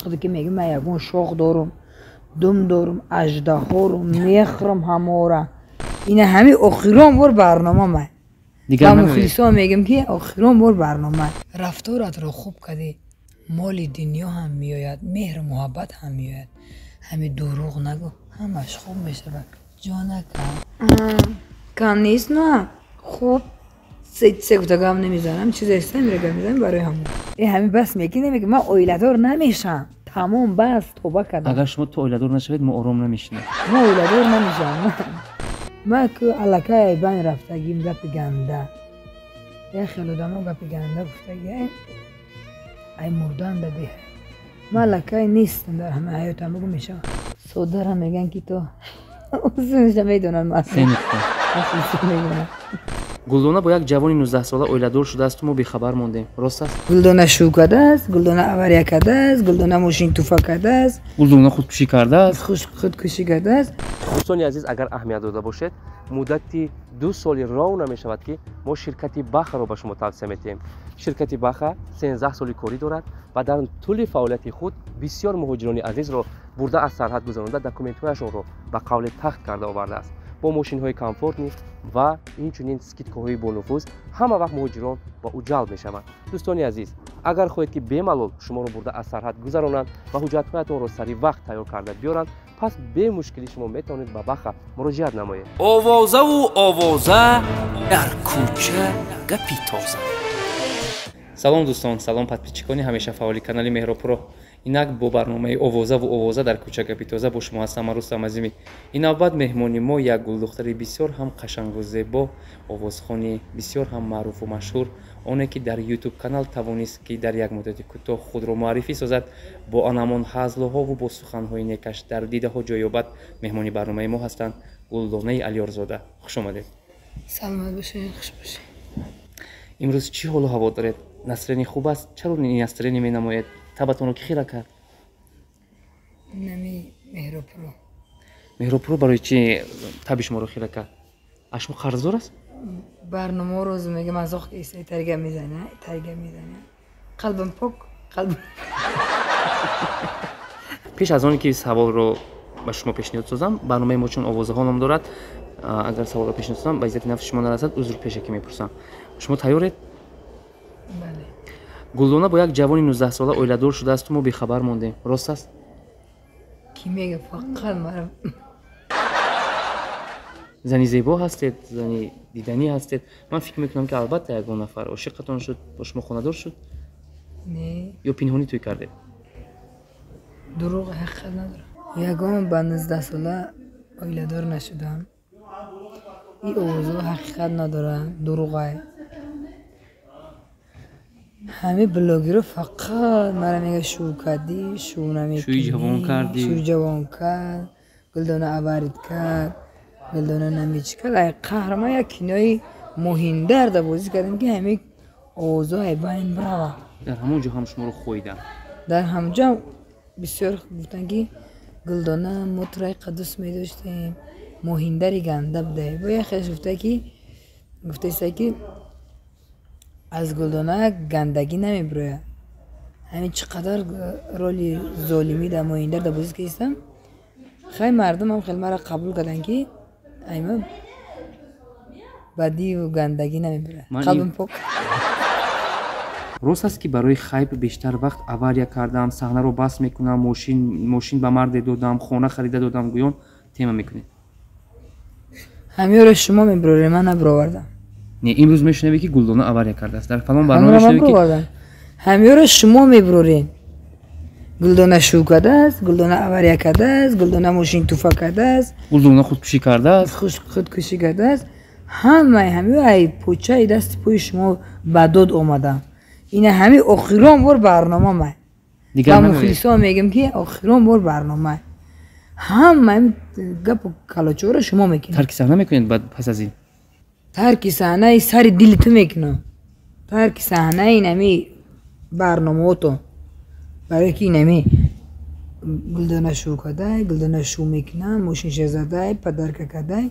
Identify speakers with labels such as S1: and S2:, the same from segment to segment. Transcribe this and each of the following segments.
S1: عاشق که میگه من یگون شوق دارم دم دارم اژدها رو میخرم همورا این همه آخرام بر برنامه من
S2: دیگر من
S1: مخلصا میگم که آخرام بر برنامه رفتارت رو خوب کردی مال دنیا هم میآید مهر و محبت هم میآید همه دروغ نگو همش خوب میشه جانه کم نیست نه خوب سه گوتا گم نمیزنم چیز استمیره گم میزنم برای همون این همه بس میگی نمیگه من اویلدار نمیشم تمام بس توبه کردم
S2: اگر شما تو اویلدار نشوید ما آرام نمیشیم
S1: من اویلدار نمیشم من که علکه ایبان رفتگیم گپ گنده یه خیلی دامو گپ گنده گفتگی ای مردان بده من علکه نیستم در همه حیاتم بگو میشم سودارم میگن که تو اصلا میدونن مثلا میدونن
S2: گلدانه با یک جوانی 19 ساله اویلدار شده است و ما بیخبر موندیم راست است
S1: گلدانه شو کرده است گلدانه اوریه کرده است گلدانه ماشین توفا کرده است
S2: گلدانه خودکشی کرده است
S1: خودکشی کرده است
S2: دوستان عزیز اگر اهمیت داده باشد مدتی 2 سال راه نمی شود که ما شرکت باخ را به شما توصیه می‌کنیم شرکت باخ 13 سالی کاری دارد و در طول فعالیت خود بسیار مهاجران عزیز را برده از سرحد گذرانده دکومنت‌هایشان را به قول تخت کرده آورده است با ماشین‌های کامفورت و اینچنین سکیتکاهای با نفوذ همه وقت مهاجران با او جلب می‌شوند دوستان عزیز اگر خواهید که بی‌ملال شما را برده از سرحد گذرانند و حجت‌هایتان را سریع وقت تیار کرده بیارند پس به مشکلی شما میتونید به باخ مراجعت نمایید
S3: آوازه و آوازه در کوچه گپی تازه
S2: سلام دوستان سلام подписчикони ҳамеша фаъоли канали меҳропро инак бо барномаи овоза ву овоза дар кӯча гапи тоза бо шумо ҳастам ман рустам азимӣ ин навбат меҳмони мо як гулдухтари бисёр ҳам қашангу зебо овозхони бисёр ҳам маъруфу машҳур оне ки дар ютуб канал тавонист ки дар як муддати кӯтоҳ худро муаррифӣ созад бо анамон ҳазлуҳову бо суханҳои некаш дар дидаҳо ҷой ёбад меҳмони барномаи мо ҳастанд гулдонаи алиёрзода хушомадед
S1: саломат бошед хуш бошед
S2: имрӯз чӣ ҳолу ҳаво доред настроение хуб аст чаро ин настроение менамоед табатонро ки хира кард
S1: нами меҳропро
S2: меҳропро барои чи таби шуморо хира кард ашмо қарздор аст
S1: барнома роз мега мазоқ киса тарга мизана қалбам пок қалбам
S2: пеш аз оне ки саволро ба шумо пешниҳод созам барномаи мо чун овозаҳо ном дорад агар саволро пешниҳод созам ба иззати нафси шумо нарасад узр пеша ки мепурсам шумо тайёред
S1: бале
S2: гулдона бо як ҷавони 19 сола оиладор шудаасту мо бехабар мондем рост аст
S1: ки мега фақат мара
S2: зани зебо ҳастед зани диданӣ ҳастед ман фикр мекунам ки албатта ягон нафар ошиқатон шуд бо шумо хонадор шуд
S1: не
S2: ё пинҳонӣ тӯй кардед
S1: дурӯғ ҳақиқат надорам ягон ба 19 сола оиладор нашудам ин овозо ҳақиқат надорам дурӯғай ҳамаи блогиро фақат мара мега шӯ кардӣ шӯ намекунӣ
S2: шӯи ҷавон кардӣ
S1: шӯи ҷавон кард гулдона аварид кард гулдона намечӣ кард ай қаҳрама як кинои муҳимдарда бозӣ кардем ки ҳамаи овозо ай байн брава
S2: дар ҳамон ҷо ҳам шуморо хоидан
S1: дар ҳамҷо бисёр гуфтанд ки гулдона мо тураи қадус медоштем муҳимдари ганда будаи бо як хелаш гуфтаиста ки аз гулдона гандагӣ намебирояд ҳамин чӣ қадар роли золимӣ дар муҳимдар дар бозӣ кардистам хай мардумам хеле мара қабул карданд ки айма бадиву гандагӣ намебирояд қалбам пок
S2: рост аст ки барои хайп бештар вақт авария кардам саҳнаро бас мекунам мошин ба марде додам хона харида додам гӯён тема мекунед
S1: ҳамеёро шумо мебироред ман набировардам
S2: не имрӯз мешунавӣ ки гулдона авария кардааст дар фалон барнома мешунавӣ ки
S1: ҳамеёро шумо мебироред гулдона шӯ кардааст гулдона авария кардааст гулдона мошин туфа кардааст
S2: гулдона худкушӣ кардааст
S1: худкушӣ кардааст ҳамео ай почаи дасти пои шумо ба дод омадам ина ҳами охирон бор барнома май ба мухлисо мегӯям ки охирон бор барнома ҳама гапу калочора шумо мекунед
S2: тарки саҳна мекунед баъд пас аз ин
S1: тарки саҳнаи сари дили ту мекунам тарки саҳнаи нами барномаото барое ки нами гулдона шӯ кадай гулдона шӯ мекунам мошинша задай падарка кадай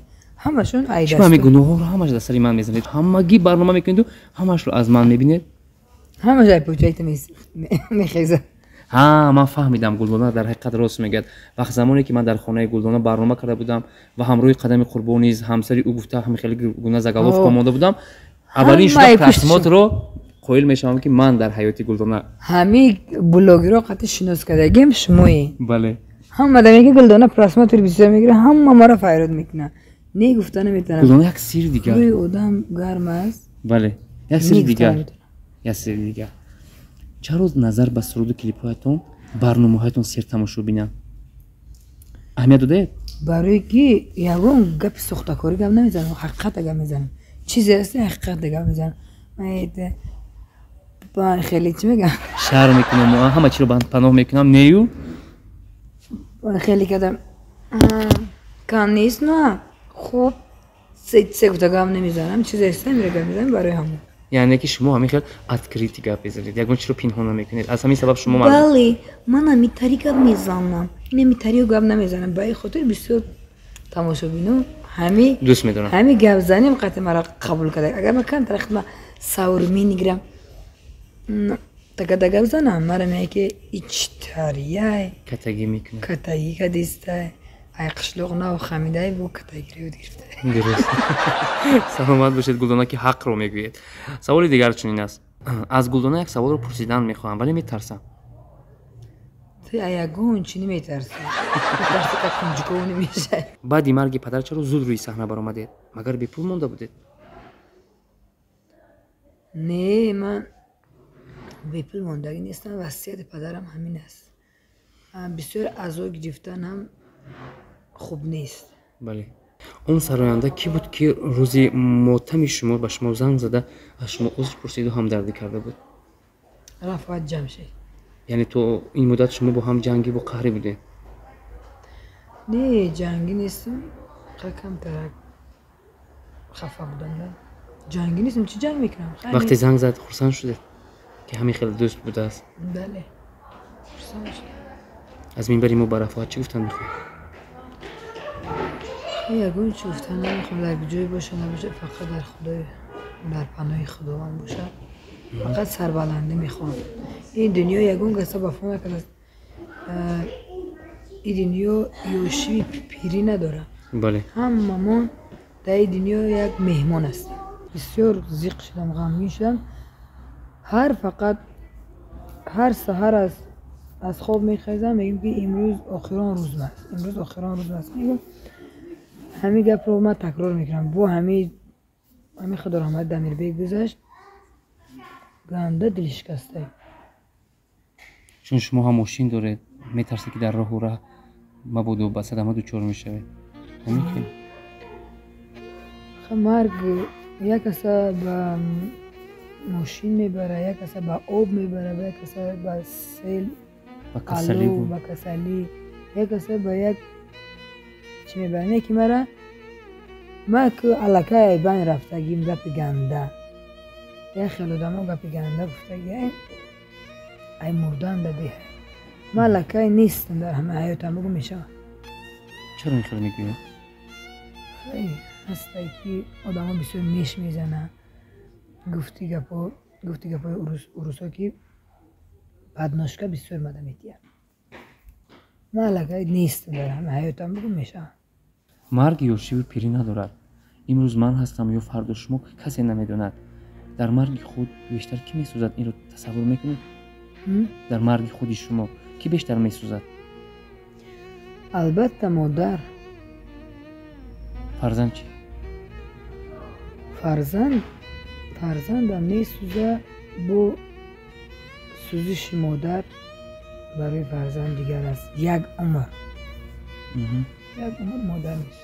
S1: ҳамашон айдаст
S2: ҳами гуноҳҳоро ҳамаш дар сари ман мезанед ҳамагӣ барнома мекунеду ҳамашро аз ман мебинед
S1: ҳамаш ай почаи ту мехезад
S2: من فهمیدم گلدانه در حقیقت راست میگه. وقت زمانی که من در خانه گلدانه برنامه کرده بودم و همروی قدم قربانی همسری او گفته همین خیلی گونه زگالوف کومانده بودم، اولین شده رسمات رو قائل میشم که من در حیات گلدانه
S1: همه بلاگرها قطع شناس کردگیم شمایی.
S2: بله.
S1: هم مدام که گلدانه پرسمات رو بسیار میگیره هم ما را فایراد میکنه. نه گفتن نمیتونم.
S2: گلدانه یک سیر دیگه.
S1: روی آدم گرم است.
S2: بله. یک سیر دیگه. یک سیر دیگه. چرا نظر به سرود کلیپ‌هایتون برنامه‌هایتون سیر تماشا بینن؟ اهمیت داده؟
S1: برای کی یارون گپ سوختکاری گپ نمیزنم، حقیقت گپ میزنم. چیزی هست حقیقت گپ میزنم. من با خیلی چی میگم؟
S2: شعر میکنم و همه چی رو پناه میکنم نیو.
S1: خیلی کدام کام نیست نه. خوب سه گفته گپ نمیزنم. چیزی هست میره گپ میزنم برای همون.
S2: یعنی که شما همین خیلی اتکریتی گپ بزنید. یگان چی رو پنهان نمیکنید. از همین سبب شما
S1: بله من همیتری گپ میزنم. نمیتری گپ نمیزنم. برای خاطر بسیار تماشا بینم. همی
S2: دوست میدونم.
S1: همی گپ زنیم قطع مرا قبول کرده. اگر من کم طرف ما ساور میگیرم. تکه گپ زنم. مرا میگه که ایچتریای.
S2: کتگی میکنه.
S1: کتگی کدیسته. ای قشلوق ناو خمیده بو کتگی رو گرفته.
S2: درست. سلامت باشید گلدانه که حق رو میگوید. سوال دیگر چنین است. از گلدانه یک سوال رو پرسیدن میخوام ولی میترسم.
S1: تو یگون چی نمیترسی؟ میترسی که کنجکاو نمیشه.
S2: بعد مرگ پدر چرا زود روی صحنه برآمدید؟ مگر بی پول مونده بودید؟
S1: نه من بی پول موندگی نیستم. وصیت پدرم همین است. بسیار عزا گرفتن هم خوب نیست.
S2: بله. اون سراینده کی بود که روزی ماتم شما به شما زنگ زده از شما عذر پرسید و همدردی کرده بود؟
S1: رفعت جمشید.
S2: یعنی تو این مدت شما با هم جنگی با قهری بودید؟
S1: نه جنگی نیستم. کم ترک خفه بودم. جنگی نیستم. چی جنگ میکنم؟
S2: وقتی زنگ زد خرسند شده که همین خیلی دوست بوده است؟
S1: بله خرسند شد.
S2: از منبر ما به رفعت چی گفتن میخوام؟
S1: یگون چی گفتن نمیخوام در بجای باشه نباشه فقط در خدای در پناه خداوند باشه. فقط سربلندی میخوام. این دنیا یگون قصه بفهمه که این دنیا یوشی پیری نداره.
S2: بله.
S1: هممون در این دنیا یک مهمان است. بسیار زیق شدم غمگین شدم. فقط هر سحر از خواب میخیزم میگم که امروز آخران روز است. امروز آخران روز است. میگم همین گپ رو من تکرار میکنم. با همین خدا رحمت دمیر بیگ گذشت گنده دل شکسته.
S2: چون شما هم ماشین داره میترسه که در راه و راه مبود و به صدمه دچار میشوه. همین
S1: مرگ یک کسا به ماشین میبره، یک کسا به آب میبره، یک کسا به سیل آلو به کسلی، یک کسا به یک چی میبره. نه که مرا ما که علاقه بین رفتگیم گپ گنده یک خیلی دامو گپ گنده گفته ای مردان داده ما علاقه نیستم در همه حیاتم بگو میشه.
S2: چرا این خیلی میگوید؟
S1: هسته که آدم ها بسیار نیش میزنه گفتی گپای اروسا که بدناشکه بسیار مدمیتیه. من علاقه نیستم در همه حیاتم بگو میشه.
S2: مرگ یوشی و پیری ندارد. امروز من هستم یا فردا شما کسی نمیدوند. در مرگ خود بیشتر کی میسوزد این رو تصور میکنید؟ در مرگ خودی شما کی بیشتر میسوزد؟
S1: البته مادر.
S2: فرزند چی؟
S1: فرزندم میسوزه با سوزش مادر برای فرزند دیگر است. یک عمر مادر نیست.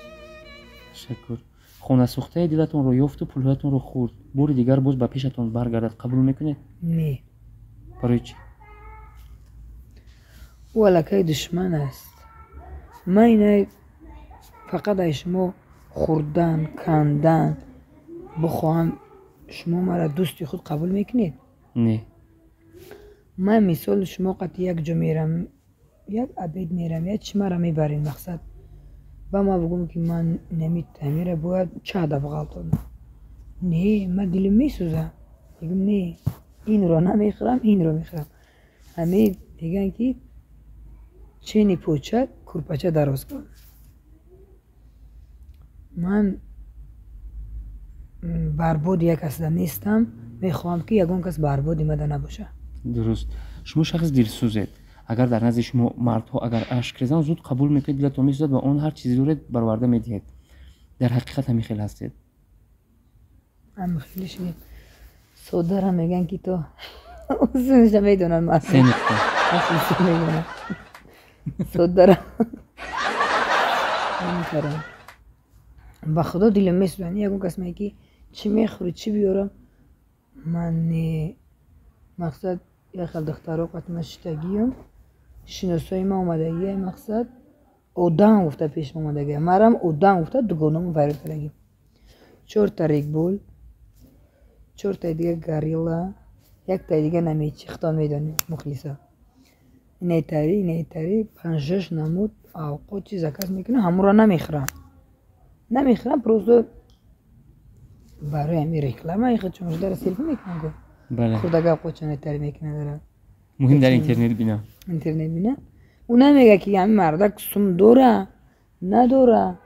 S2: تشکر. خونه سوخته دلتون رو یافت و پولهاتون رو خورد. بار دیگر باز به پیشتون برگردد قبول میکنید؟
S1: نه.
S2: برای چی؟
S1: او علاقه دشمن است. من اینه فقط ای شما خوردن کندن بخواهم شما مرا دوستی خود قبول میکنید؟
S2: نه.
S1: من مثال شما قطعی یک جا میرم یک عبید میرم یک چی مرا میبرین مقصد و ما بگم که من نمیتمیره باید چه هدف غلطم. نه من دلم میسوزم میگم نه این رو نمیخورم این رو میخورم. همه میگن که چینی پوچک کورپاچه دراز کن. من برباد یک کس نیستم، میخوام که یگان کس بربادی مده نباشه.
S4: درست. شما شخص دلسوزید. اگر در نزد شما مردها اگر اشک ریزن زود قبول میکنید، دلتون میسوزد و اون هر چیزی رو برآورده میدهید. در حقیقت همین خیلی هستید.
S1: هم خیلی شدید. صدرم میگن که تو اصولش میدونن ما اصلا اصولش میدونن صدرم نمیکرم. با خدا دیلم میسوزن. یکون کس میگه چی میخوری چی بیارم، من مقصد یک خیلی دختر وقت مشتگیم شناسای ما اومدگیه، مقصد اودان گفته پیش ما اومدگیه، مرم اودان گفته دوگانم ویرد کرگیم. 4 تا ریگ بول، 4 تا دیگه گاریلا، 1 تا دیگه نمیچی خطان میدونی مخلصا. اینه تری 5-6 نمود آقا چیز کس میکنه همون را نمیخرم پروزو برای همین رکلامه ایخه چونش داره سیلفی میکنه گفت
S4: بله.
S1: خود اگه قوچانه تری میکنه داره
S4: مهم در اینترنت بینه.
S1: اون میگه که همین مردک سوم دوره ندوره،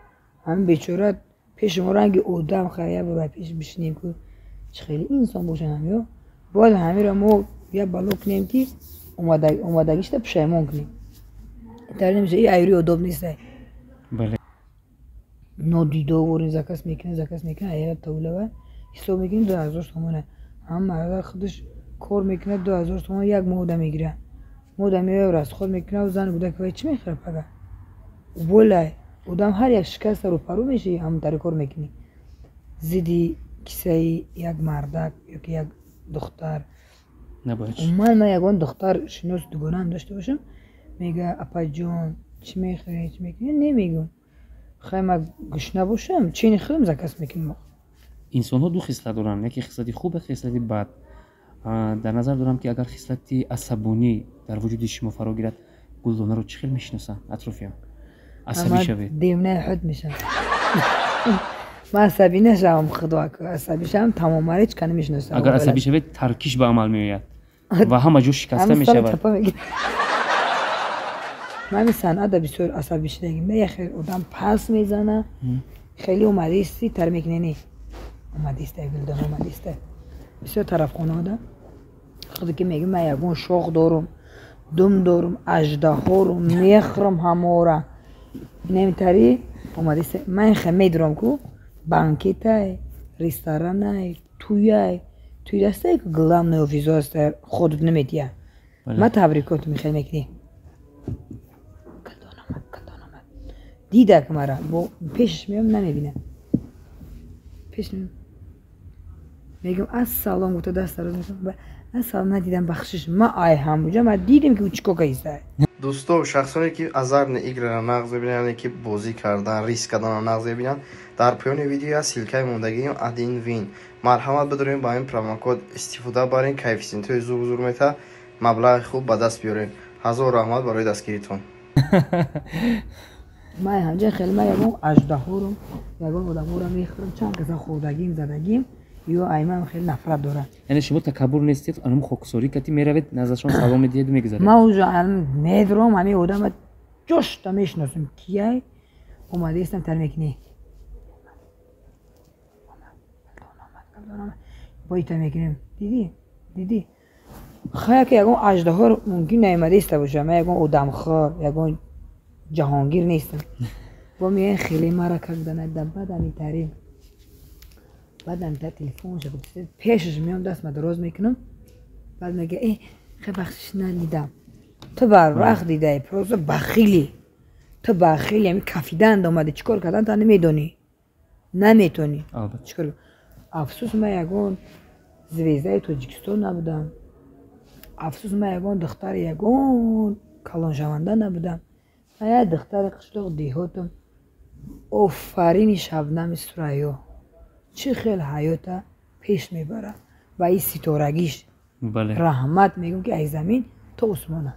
S1: همین بیچاره پیش ما رنگ اودم خریه برای پیش بشنیم که چه خیلی انسان باشه همین. باید همین را ما یه بلوک نیم که اومدگیش تا پشیمون کنیم. تری نمیشه این ایری اداب نیسته.
S4: بله.
S1: نادیده ورین زکس میکنه ایراد توله و حساب میکنیم 2000 تومانه. هم مرد خودش کار میکنه 2000 تومان یک موده میگیره. موده میاره از خود میکنه و زن بوده که چی میخوره پگه بولای بودم هر یک شکست رو پرو میشی هم در کار میکنی زیدی کسی یک مردک یا که یک دختر
S4: نباید.
S1: من یکان دختر شناس دوگانه هم داشته باشم میگه اپا جون چی میخوری چی میکنی نمیگم خیلی من گشنه باشم چینی خودم زکست میکنم.
S4: انسان ها دو خصلت دارن، یکی خصلتی خوب خصلتی بد. در نظر دارم که اگر خصلتی عصبانی در وجود شما فرا گیرد گلدانه رو چه خیلی میشناسن اطرافیان عصبی شوید
S1: دیونه حد میشم. من عصبی نشم خدا که عصبی شم تمام هیچ کنه میشناسم.
S4: اگر عصبی شوید ترکیش به عمل میآید و همه جو شکسته میشود. من صنعت بسیار عصبی شدگیم نه خیر آدم پس میزنه خیلی اومدیستی تر میکنه نی اومدیسته گلدان اومدیسته بسیار طرف خونه آدم خودی که میگم من یکون شوق دارم دم دارم اژدها رو میخرم همورا نمیتری اومدیسته. من خیلی میدارم که بانکیت رستوران توی دسته که گلام نیوفیزا است خودت نمیدیه. من تبریکات میخوام میکنی کلدان دیده که مرا با پیشش میام نمیبینه پیش میگم السلام گفته دست دراز میکنم السلام ندیدم بخشش ما آی هم بوجه ما دیدیم که اوچکو کایسته.
S5: دوستو شخصانی که ازار ایگر نغز ببینن که بازی کردن ریسک کردن نغز ببینن در پایان ویدیو سیلکای موندگی ادین وین مرحمت بدارین با این پرومو استفاده بارین کیفیتین توی زور میته مبلغ خوب به دست بیارین. هزار رحمت برای دستگیریتون.
S1: من همجا خیلی من یکم اژدها رو یکم آدم رو میخورم چند کسا خوردگیم زدگیم یا ایمان خیلی نفرت دارن.
S4: یعنی شما تکبر نیستید انم خاکساری کتی میروید نزدشون سلام میدید و میگذارید.
S1: ما اونجا میدرم همین آدم جوش تا میشناسم کیه اومده استم ترمیکنی باید ترمیکنیم دیدی خیلی که یکم اژدها رو ممکن نیامده است باشه. من یکم آدم خور یکم جهانگیر نیستم با میگن خیلی مرا کردن بعد همین تریم بعدم تا تلفن شد پیشش میام دست من دراز میکنم بعد میگه ای خیلی بخشش ندیدم تو بر وقت دیده پروسه بخیلی تو بخیلی همین کفیدند آمده چیکار کردن تا نمیدونی نمیتونی چیکار. افسوس من یگان زویزه تاجیکستان نبودم افسوس من یگان دختر یگان کلان شونده نبودم من یک دختر قشلاق دیهاتم آفرین شبنم سریا چه خیلی حیاته پیش میبره و این ستارگیش رحمت میگم که ای زمین تا عثمانه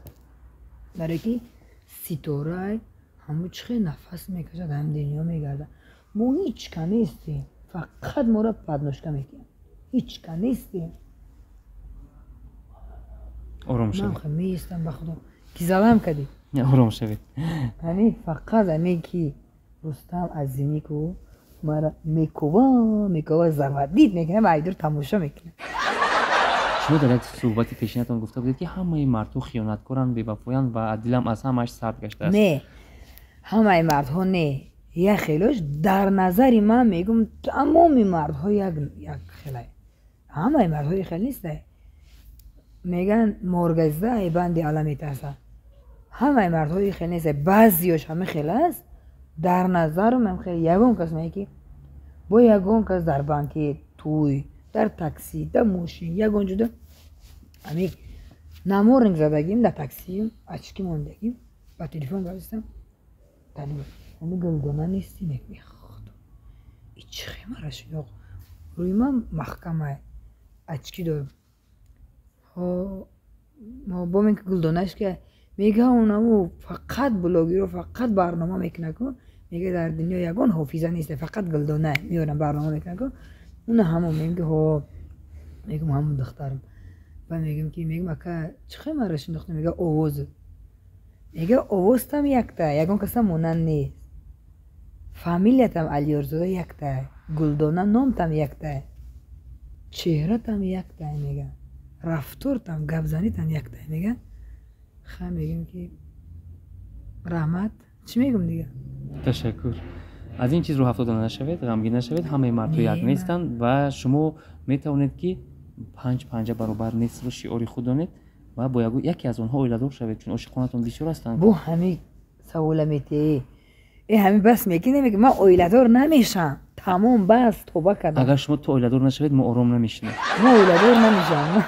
S1: برای که ستاره همون چه خیلی نفس میکشد هم دنیا میگرده. ما هیچ که نیستیم فقط ما را پدنشکه میکنیم هیچ که نیستیم.
S2: آرام
S4: من
S2: شوید.
S4: خب میستم به خدا کی زلم کردی
S2: آرام شوید.
S4: همین فقط همین کی رستم عظیمی کو مرا میکوبا زرودید میکنه و ایدور تماشا میکنه.
S2: شما در یک صحبت پیشینتان گفته بودید که همه مردها خیانتکارن، بی‌وفایان و دلم از همش سرد گشته است.
S4: نه همه مردها نه، یک خیلیش در نظر من میگم تمام مردها یک خیلی، همه مردها یک خیلی نیسته. میگن مرگزده ای بندی عالم میترسه، همه مردها یک خیلی نیسته، بعضیش همه خیلی است. در نظر من خیلی یگون کس میگه که با یگون کس در بانکی توی در تاکسی در ماشین یگون جدا همین نمورنگ زدگیم در تاکسی اچکی موندگیم با تلفن بستم تنیم همین گلدانه نیستی نمی خدا ای چه خیمه رشید آقا روی من محکمه اچکی دارم ما با من که گلدانش که میگه اونمو فقط بلاگی رو فقط برنامه میکنه کن، میگه در دنیا یگان حافظه نیست فقط گلدانه میارم برنامه میکنه کن. اون همون میگه ها میگم همون دخترم و میگم که میگم اکا چه خیمه رشید دختر میگه آواز میگه آواز تم یکتا یگان کسا مونن نیست فامیلیت هم علیارزاده یکتا گلدانه نام تم یکتا چهره تم یکتا میگه رفتار تم گبزنی تم یکتا میگه خیلی میگم که رحمت چی میگم دیگه.
S2: تشکر. از این چیز رو افتاده نشوید، غمگین نشوید، همه مردها یک نیستند و شما میتوانید که 5 برابر نیست رو شعاری خود دانید و با یکی از آنها اویلادور شوید چون عاشقانتون بسیار هستند.
S4: بو همین سوالمیتی ای همین بس میگی نمیگه من اویلادور نمیشم تمام بس توبه کردم.
S2: اگر شما تو اویلادور نشوید ما آرام نمیشیم.
S4: ما اویلادور نمیشم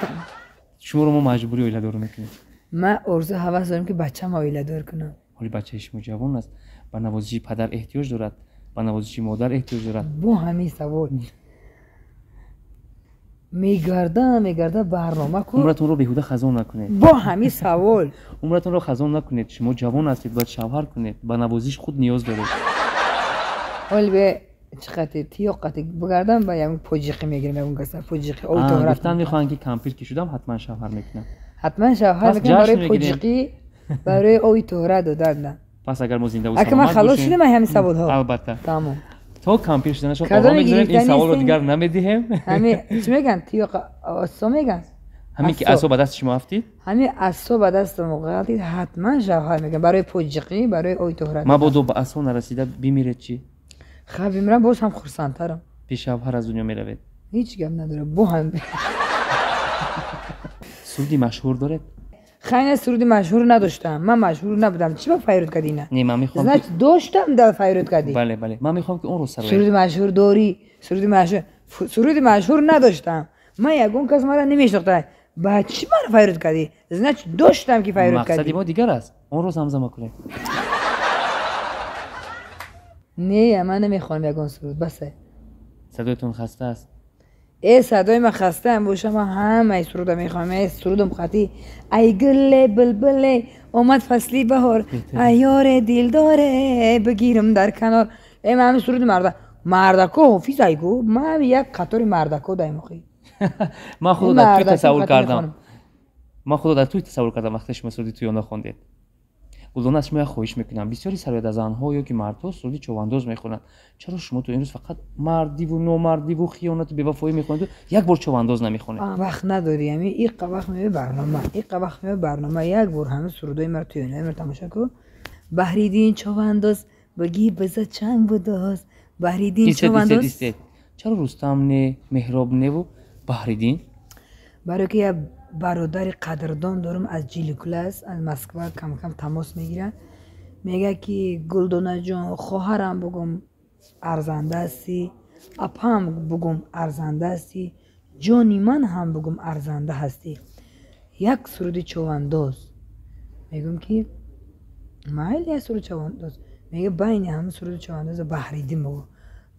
S2: شما رو ما مجبوری اویلادور میکنیم.
S4: من ارزو هوس دارم که بچه‌م اویلادور کنم.
S2: ولی بچه شما جوان است، به نوازش پدر احتیاج دارد، به نوازش مادر احتیاج دارد.
S4: بو همین سوال میگرده برنامه کن
S2: عمرتون رو بیهوده خزان نکنید.
S4: با همین سوال
S2: عمرتون رو خزان نکنید. شما جوان هستید، باید شوهر کنید، به نوازش خود نیاز دارید.
S4: حال به چقدر تیاقت بگردم با یه پوجیقی میگیرم اون کسا پوجیقی او تو
S2: گفتن میخوان که کمپیر که شدم حتما شوهر میکنم.
S4: حتما شوهر میکنم برای پوجیقی برای اوی تهره دادن.
S2: پس اگر ما زنده و سلامت
S4: اگه من خلاص شدم همین سوال ها
S2: البته
S4: تمام
S2: تو کمپیر شدن شما آقا میگذاریم این سوال رو دیگر نمیدیم.
S4: همین چی میگن تیاق اصلا میگن
S2: همین که اصلا دست شما افتید
S4: همین اصلا دست موقعیت حتما شوهر میگن برای پوجیقی برای اوی تهره.
S2: ما با دو به اصلا نرسیده بمیره چی؟
S4: خب میرم باز هم خرسندترم.
S2: پیش شوهر از دنیا میروید.
S4: هیچ گپ نداره با هم.
S2: سرودی مشهور دارید؟
S4: خیلی سرودی مشهور نداشتم. من مشهور نبودم. چی با فیروز کردی نه؟
S2: نه من میخوام
S4: نه داشتم در فیروز کردی.
S2: بله من میخوام که اون رو
S4: سرودی مشهور داری. سرودی مشهور نداشتم. من یگون کس مرا نمیشناخته. بعد چی مرا فیروز کردی؟ نه داشتم که فیروز کردی.
S2: مقصدی ما دیگر است. اون رو زمزمه کنید.
S4: نه من نمیخوام یگون سرود بسه.
S2: صدایتون خسته است.
S4: ای صدای من خسته ام باشم همه سرود میخوام. ای سرودم خاطی ای گل بلبل اومد فصلی بهار ای یار دل داره بگیرم در کنار. ای من سرود مردکو حافظ ایگو من یک قطار مردکو دایمخی.
S2: من خود در توی تصور کردم. وقتی شما سرودی توی اون خوندید. گلدانه از شما خواهش میکنم بسیاری سرایت از آنها یا که مردها سرودی چوانداز میخونند. چرا شما تو این روز فقط مردی و نامردی و خیانت و بی‌وفایی میخونید یک بار چوانداز نمیخونید؟
S4: وقت نداری همین این وقت میوه برنامه یک بار همه سرودای مرا توی اینه تماشا کن. بهریدین چوانداز بگی بزا چنگ بداز بهریدین چوانداز.
S2: چرا رستم نه مهراب نه و بهریدین؟
S4: برای که برادر قدردان دارم از جیلیکولاس از مسکو کم تماس میگیرن میگه که گلدانه جان خواهرم بگم ارزنده هستی اپام بگم ارزنده هستی جانی من هم بگم ارزنده هستی یک سرود چوانداز. میگم که مایل یک سرود چوانداز میگه بین همه سرود چوانداز بهریدین بگو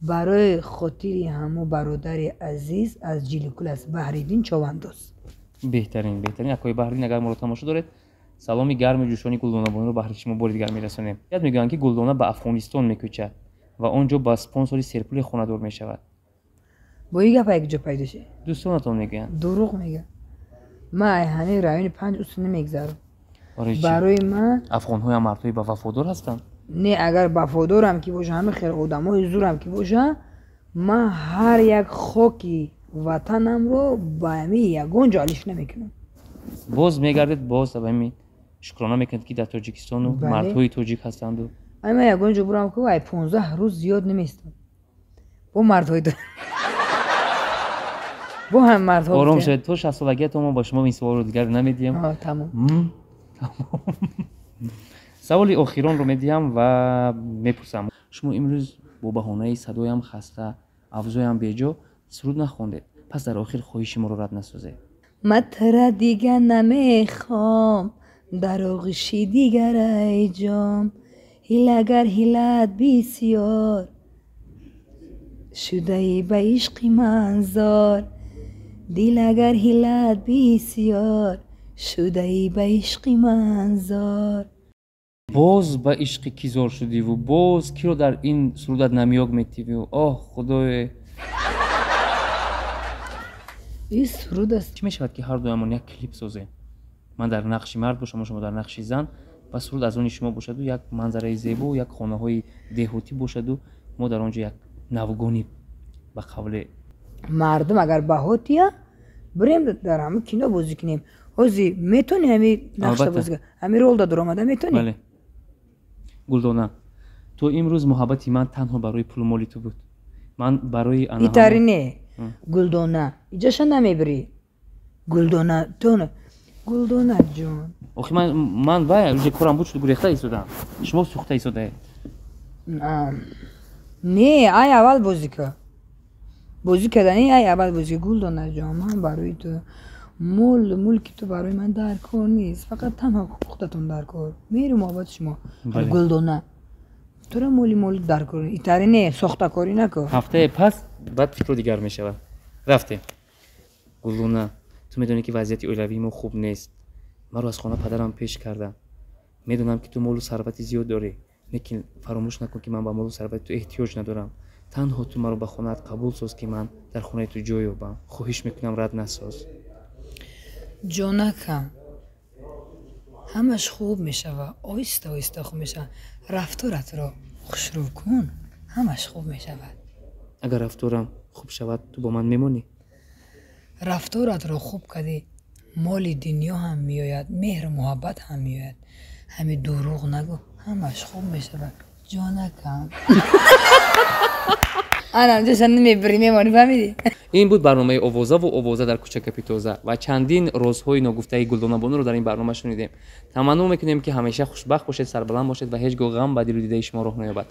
S4: برای خاطری همو برادر عزیز از جیلیکولاس بهریدین چوانداز.
S2: بهترین اکوی بهرین اگر ما رو تماشا دارید سلامی گرم جوشانی گلدانه بانی رو بهر شما بار دیگر میرسونیم. یاد میگن که گلدانه به افغانستان میکوچه و اونجا با اسپانسری سرپل خونه‌دار میشود.
S4: با این گپ یک جا پیدا شه.
S2: دوستانتون میگن
S4: دروغ میگه. من همین رایون 5 اصول نمیگذارم.
S2: برای چی؟
S4: برای من
S2: افغان‌های هم مردهای با وفادار هستند.
S4: نه اگر وفادارم که باشه همه خیر آدمای زورم که باشه من هر یک خاکی وطنم رو با همین یگان جالیش نمیکنم.
S2: باز میگردید باز به همین شکرانه میکنید که در تاجیکستان و
S4: بله.
S2: مردهای تاجیک هستند. و
S4: اما یگان جو برم که وای 15 روز زیاد نمیستم با مردهای دو با هم مردها
S2: آرام
S4: بودن.
S2: شد. تو 60 سالگی تو ما با شما این سوال رو دیگر نمیدیم.
S4: تمام.
S2: سوالی آخران رو میدیم و میپرسم شما امروز با بهانه صدایم خسته افزایم بیجا سرود نخوندید، پس در آخر خواهش ما رو رد نسازید.
S4: من ترا دیگر نمیخوام در آغوشی دیگر ای جام هیلگر هیلت بسیار شده ای به عشق منظار دل اگر هیلت بسیار شده ای به عشق منظار.
S2: باز به عشق کی زار شدی و باز کی رو در این سرودت نمیاگ میتیوی و آه خدای
S4: این سرود است.
S2: چی میشود که هر دویمون یک کلیپ سازیم، من در نقش مرد باشم و شما در نقش زن و سرود از آن شما باشد و یک منظره زیبا و یک خانه های دهاتی باشد و ما در آنجا یک نوگانی به قول
S4: مردم اگر بهاتیه بریم در همه کینو بازی کنیم. اوزی میتونی همین نقشه
S2: البته.
S4: بازی کنی همین رول داد آمده میتونی.
S2: بله. گلدانه تو امروز محبتی من تنها برای پول مالی تو بود، من برای انا
S4: ایتاری نه گلدانه اینجاشو نمیبری گلدانه تو نه گلدانه جون
S2: آخه من باید روی کارم بود شد گریخته ایستادم شما سوخته ایستاده.
S4: نه ای اول بازی کردنی ای اول بازی گلدانه جون من برای تو ملک تو برای من در کار نیست، فقط تنها خودتون در کار میری محبت شما.
S2: بله.
S4: گلدانه تو را مول در کار ایتاری نه ساخته کاری نکن.
S2: هفته پس بعد فکر دیگر می شود. رفته گلدانه تو میدونی که وضعیت اولوی ما خوب نیست، من رو از خانه پدرم پیش کردم، میدونم که تو مال و ثروت زیاد داری، لیکن فراموش نکن که من با مال و ثروت تو احتیاج ندارم، تنها تو مرا به خونه‌ات قبول ساز که من در خونه تو جای یابم، خواهش میکنم رد نساز.
S1: جانکم همش خوب میشه و آیسته آیسته خوب میشه. رفتارت را خوشرو کن همش خوب میشود.
S2: اگر رفتارم خوب شود تو با من میمونی؟
S1: رفتارت را خوب کردی مال دنیا هم میآید، مهر و محبت هم میآید. همین دروغ نگو همش خوب میشود. جانکم
S4: آنم جشن نمیبری میمانی فهمیدی؟
S2: این بود برنامه اووزا و اووزا در کوچه کپیتوزا و چندین رازهای ناگفته گلدانه بانو رو در این برنامه شنیدیم. تمنا میکنیم که همیشه خوشبخت باشید، سربلند باشید و هیچ غم به دل و دیده شما راه نیابد.